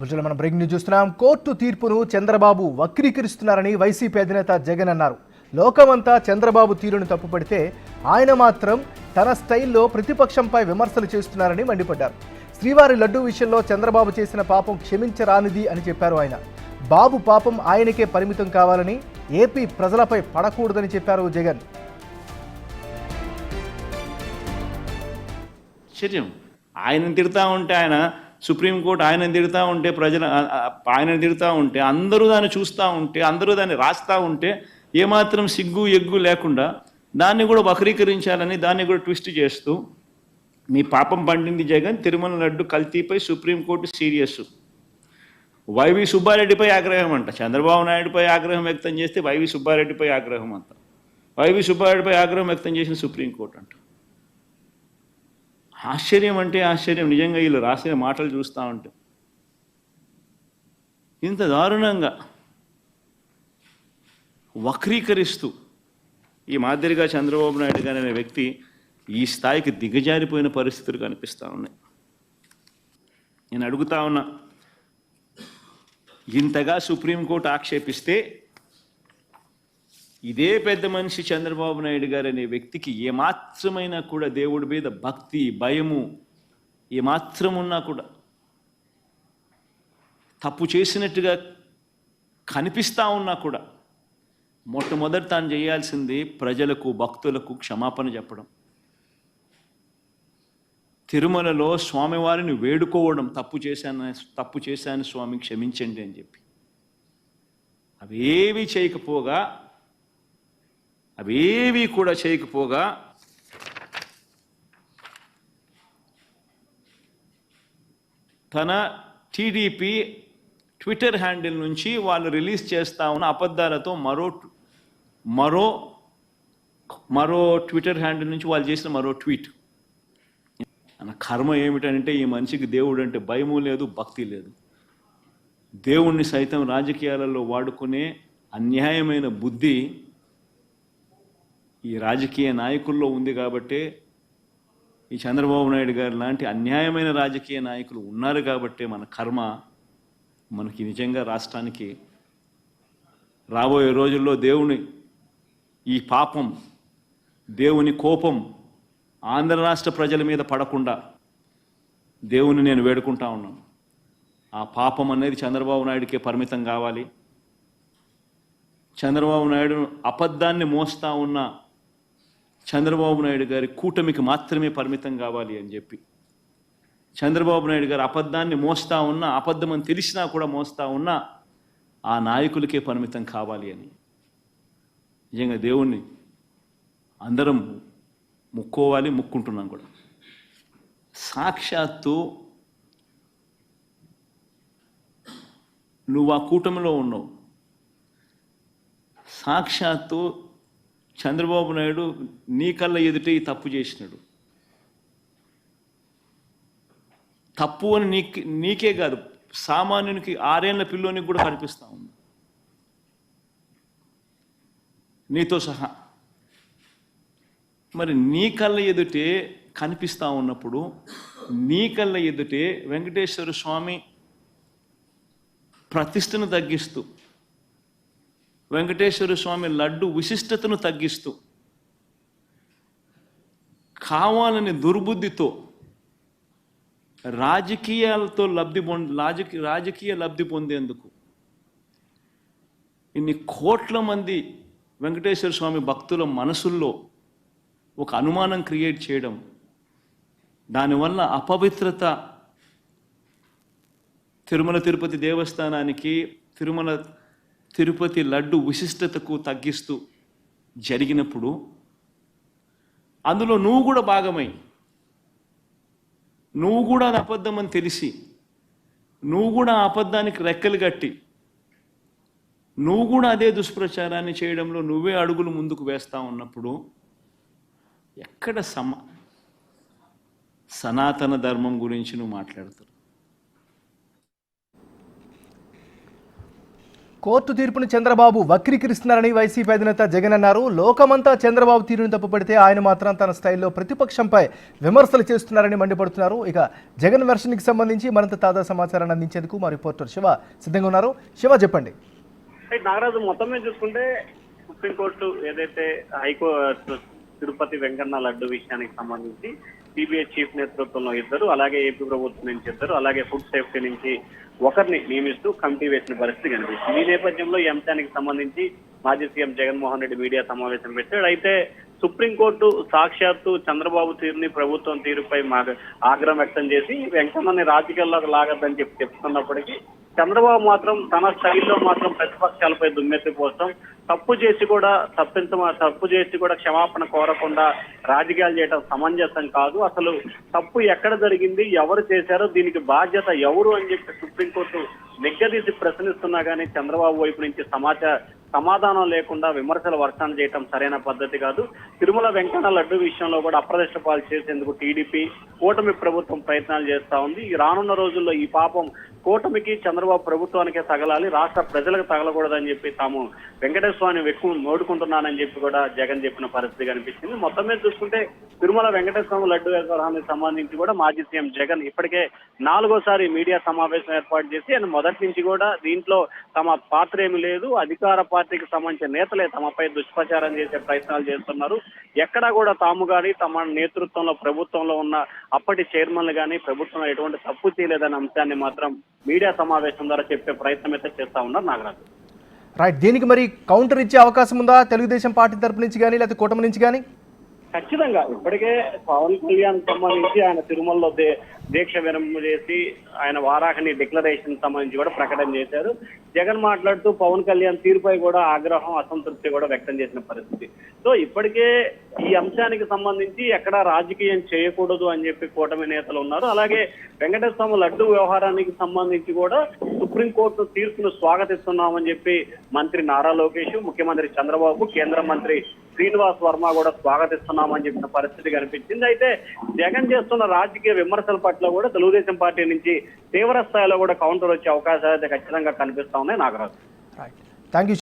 ప్రజలు మనం breaking news చూస్తున్నాం. కోర్టు తీర్పును చంద్రబాబు వక్రీకరిస్తున్నారని వైసీపీ అధినేత జగన్ అన్నారు. లోకమంతా చంద్రబాబు తీరును తప్పుపడితే ఆయన మాత్రం తన స్టైల్లో ప్రతిపక్షంపై విమర్శలు చేస్తున్నారని మండిపడ్డారు. శ్రీవారి లడ్డూ విషయంలో చంద్రబాబు చేసిన పాపం క్షమించరానిది అని చెప్పారు ఆయన. బాబు పాపం ఆయనకే పరిమితం కావాలని, ఏపీ ప్రజలపై పడకూడదని చెప్పారు జగన్. ఆయన తిడతా ఉంటే ఆయన సుప్రీంకోర్టు ఆయన తిడతా ఉంటే ప్రజలు ఆయన తిడతా ఉంటే అందరూ దాన్ని చూస్తూ ఉంటే అందరూ దాన్ని రాస్తూ ఉంటే ఏమాత్రం సిగ్గు ఎగ్గు లేకుండా దాన్ని కూడా వక్రీకరించాలని దాన్ని కూడా ట్విస్ట్ చేస్తూ మీ పాపం పండింది జగన్, తిరుమల లడ్డు కల్తీపై సుప్రీంకోర్టు సీరియస్. వైవి సుబ్బారెడ్డిపై ఆగ్రహం అంట. చంద్రబాబు నాయుడుపై ఆగ్రహం వ్యక్తం చేస్తే వైవి సుబ్బారెడ్డిపై ఆగ్రహం అంట. వైవి సుబ్బారెడ్డిపై ఆగ్రహం వ్యక్తం చేసిన సుప్రీంకోర్టు అంట. ఆశ్చర్యం అంటే ఆశ్చర్యం. నిజంగా వీళ్ళు రాసిన మాటలు చూస్తూ ఉంటే ఇంత దారుణంగా వక్రీకరిస్తూ ఈ మాదిరిగా చంద్రబాబు నాయుడు గారు అనే వ్యక్తి ఈ స్థాయికి దిగజారిపోయిన పరిస్థితులు కనిపిస్తూ ఉన్నాయి. నేను అడుగుతా ఉన్నా, ఇంతగా సుప్రీంకోర్టు ఆక్షేపిస్తే ఇదే పెద్ద మనిషి చంద్రబాబు నాయుడు గారు అనే వ్యక్తికి ఏమాత్రమైనా కూడా దేవుడి మీద భక్తి భయము ఏమాత్రం ఉన్నా కూడా తప్పు చేసినట్టుగా కనిపిస్తూ ఉన్నా కూడా మొట్టమొదటి తాను చేయాల్సింది ప్రజలకు భక్తులకు క్షమాపణ చెప్పడం, తిరుమలలో స్వామివారిని వేడుకోవడం, తప్పు చేశాను స్వామి క్షమించండి అని చెప్పి. అవేవి కూడా చేయకపోగా తన టీడీపీ ట్విట్టర్ హ్యాండిల్ నుంచి వాళ్ళు రిలీజ్ చేస్తా ఉన్న అబద్ధాలతో మరో ట్విట్టర్ హ్యాండిల్ నుంచి వాళ్ళు చేసిన మరో ట్వీట్. అన్న కర్మ ఏమిటంటే ఈ మనిషికి దేవుడు అంటే భయము లేదు, భక్తి లేదు. దేవుణ్ణి సైతం రాజకీయాలలో వాడుకునే అన్యాయమైన బుద్ధి ఈ రాజకీయ నాయకుల్లో ఉంది. కాబట్టి ఈ చంద్రబాబు నాయుడు గారు లాంటి అన్యాయమైన రాజకీయ నాయకులు ఉన్నారు కాబట్టి మన కర్మ మనకి నిజంగా రాష్ట్రానికి రాబోయే రోజుల్లో దేవుని ఈ పాపం, దేవుని కోపం ఆంధ్ర రాష్ట్ర ప్రజల మీద పడకుండా దేవుని నేను వేడుకుంటా ఉన్నాను. ఆ పాపం అనేది చంద్రబాబు నాయుడికే పరిమితం కావాలి. చంద్రబాబు నాయుడు అబద్ధాన్ని మోస్తా ఉన్న చంద్రబాబు నాయుడు గారి కూటమికి మాత్రమే పరిమితం కావాలి అని చెప్పి, చంద్రబాబు నాయుడు గారు అబద్ధాన్ని మోస్తా ఉన్నా, అబద్ధం అని తెలిసినా కూడా మోస్తా ఉన్నా ఆ నాయకులకే పరిమితం కావాలి అని నిజంగా దేవుణ్ణి అందరం ముక్కోవాలి, ముక్కుంటున్నాం కూడా. సాక్షాత్తు నువ్వు ఆ కూటమిలో ఉన్నావు. సాక్షాత్తు చంద్రబాబు నాయుడు నీ కళ్ళ ఎదుటే ఈ తప్పు చేసినాడు. తప్పు అని నీకే కాదు, సామాన్యునికి 6 ఏళ్ల పిల్లోనికి కూడా కనిపిస్తూ ఉంది నీతో సహా. మరి నీ కళ్ళ ఎదుటే కనిపిస్తూ ఉన్నప్పుడు నీ కళ్ళ ఎదుటే వెంకటేశ్వర స్వామి ప్రతిష్టను తగ్గిస్తూ, వెంకటేశ్వర స్వామి లడ్డు విశిష్టతను తగ్గిస్తూ, కావాలని దుర్బుద్ధితో రాజకీయ లబ్ధి పొందేందుకు ఇన్ని కోట్ల మంది వెంకటేశ్వర స్వామి భక్తుల మనసుల్లో ఒక అనుమానం క్రియేట్ చేయడం, దానివల్ల అపవిత్రత తిరుమల తిరుపతి దేవస్థానానికి, తిరుపతి లడ్డు విశిష్టతకు తగ్గిస్తూ జరిగినప్పుడు అందులో నువ్వు కూడా భాగమై, నువ్వు కూడా అది అబద్ధం అని తెలిసి, నువ్వు కూడా ఆ అబద్ధానికి రెక్కలు కట్టి, నువ్వు కూడా అదే దుష్ప్రచారాన్ని చేయడంలో నువ్వే అడుగులు ముందుకు వేస్తూ ఉన్నప్పుడు ఎక్కడ సనాతన ధర్మం గురించి నువ్వు మాట్లాడుతావు? కోర్టు తీర్పును చంద్రబాబు వక్రీకరిస్తున్నారని వైసీపీ అధినేత జగన్ అన్నారు. లోకమంతా చంద్రబాబు తీరును తప్పుపడితే ఆయన మాత్రం తన స్టైల్లో ప్రతిపక్షంపై విమర్శలు చేస్తున్నారని మండిపడుతున్నారు. ఇక జగన్ వెర్షన్కి సంబంధించి మరింత తాజా సమాచారాన్ని అందించేందుకు మా రిపోర్టర్ శివ సిద్ధంగా ఉన్నారు. శివ, చెప్పండి. నాగరాజు, మొత్తం మీద చూసుకుంటే సుప్రీంకోర్టు ఏదైతే హైకోర్టు తిరుపతి వెంకన్న లడ్డు విషయానికి సంబంధించి సిబిఐ చీఫ్ నేతృత్వంలో ఇద్దరు, అలాగే ఏపీ ప్రభుత్వం నుంచి ఇద్దరు, అలాగే ఫుడ్ సేఫ్టీ నుంచి ఒకరిని నియమిస్తూ కమిటీ వేసిన పరిస్థితి కనిపిస్తుంది. ఈ నేపథ్యంలో ఈ అంశానికి సంబంధించి మాజీ సీఎం జగన్మోహన్ రెడ్డి మీడియా సమావేశం పెట్టాడు. అయితే సుప్రీంకోర్టు సాక్షాత్తు చంద్రబాబు తీరుని, ప్రభుత్వం తీరుపై ఆగ్రహం వ్యక్తం చేసి వెంకన్నని రాజకీయాల్లోకి లాగద్దని చెప్తున్నప్పటికీ చంద్రబాబు మాత్రం తన స్టైల్లో మాత్రం ప్రతిపక్షాలపై దుమ్మెత్తిపోవడం, తప్పు చేసి కూడా క్షమాపణ కోరకుండా రాజకీయాలు చేయడం సమంజసం కాదు. అసలు తప్పు ఎక్కడ జరిగింది, ఎవరు చేశారో దీనికి బాధ్యత ఎవరు అని చెప్పి సుప్రీంకోర్టు నిగ్గదీసి ప్రశ్నిస్తున్నా కానీ చంద్రబాబు వైపు నుంచి సమాధానం లేకుండా విమర్శల వర్షాన్ని చేయడం సరైన పద్ధతి కాదు. తిరుమల వెంకన్న లడ్డు విషయంలో కూడా అప్రదిష్ట పాలు చేసేందుకు టీడీపీ కూటమి ప్రభుత్వం ప్రయత్నాలు చేస్తా ఉంది. ఈ రానున్న రోజుల్లో ఈ పాపం కూటమికి, చంద్రబాబు ప్రభుత్వానికే తగలాలి, రాష్ట్ర ప్రజలకు తగలకూడదని చెప్పి తాము వెంకటేశ్వర స్వామిని ఎక్కువ నోడుకుంటున్నానని చెప్పి కూడా జగన్ చెప్పిన పరిస్థితి కనిపిస్తుంది. మొత్తం మీద చూసుకుంటే తిరుమల వెంకటేశ్వర స్వామి లడ్డు వ్యవహారానికి సంబంధించి కూడా మాజీ సీఎం జగన్ ఇప్పటికే 4వ మీడియా సమావేశం ఏర్పాటు చేసి ఆయన మొదటి నుంచి కూడా దీంట్లో తమ పాత్ర ఏమి లేదు, అధికార పార్టీకి సంబంధించిన నేతలే తమపై దుష్ప్రచారం చేసే ప్రయత్నాలు చేస్తున్నారు, ఎక్కడా కూడా తాము కానీ తమ నేతృత్వంలో ప్రభుత్వంలో ఉన్న అప్పటి చైర్మన్లు కానీ ప్రభుత్వంలో ఎటువంటి తప్పు చేయలేదనే అంశాన్ని మాత్రం మీడియా సమావేశం ద్వారా చెప్పే ప్రయత్నం అయితే చేస్తా ఉన్నారు. నాగరాజు, రైట్, దీనికి మరి కౌంటర్ ఇచ్చే అవకాశం ఉందా తెలుగుదేశం పార్టీ తరపు నుంచి కానీ లేకపోతే కూటమి నుంచి కానీ? ఖచ్చితంగా ఇప్పటికే పవన్ కళ్యాణ్ సంబంధించి ఆయన తిరుమలలో దీక్ష విరమణ చేసి ఆయన వారాహిని డిక్లరేషన్ సంబంధించి కూడా ప్రకటన చేశారు. జగన్ మాట్లాడుతూ పవన్ కళ్యాణ్ తీరుపై కూడా ఆగ్రహం, అసంతృప్తి కూడా వ్యక్తం చేసిన పరిస్థితి. సో ఇప్పటికే ఈ అంశానికి సంబంధించి ఎక్కడా రాజకీయం చేయకూడదు అని చెప్పి కూటమి నేతలు ఉన్నారు. అలాగే వెంకటేశ్వర స్వామి లడ్డు వ్యవహారానికి సంబంధించి కూడా సుప్రీంకోర్టు తీర్పును స్వాగతిస్తున్నామని చెప్పి మంత్రి నారా లోకేష్, ముఖ్యమంత్రి చంద్రబాబు, కేంద్ర మంత్రి శ్రీనివాస్ వర్మ కూడా స్వాగతిస్తున్నామని చెప్పిన పరిస్థితి కనిపించింది. అయితే జగన్ చేస్తున్న రాజకీయ విమర్శల పట్ల కూడా తెలుగుదేశం పార్టీ నుంచి తీవ్ర స్థాయిలో కూడా కౌంటర్ వచ్చే అవకాశాలు అయితే ఖచ్చితంగా కనిపిస్తా ఉన్నాయి. Nagaraju, thank you.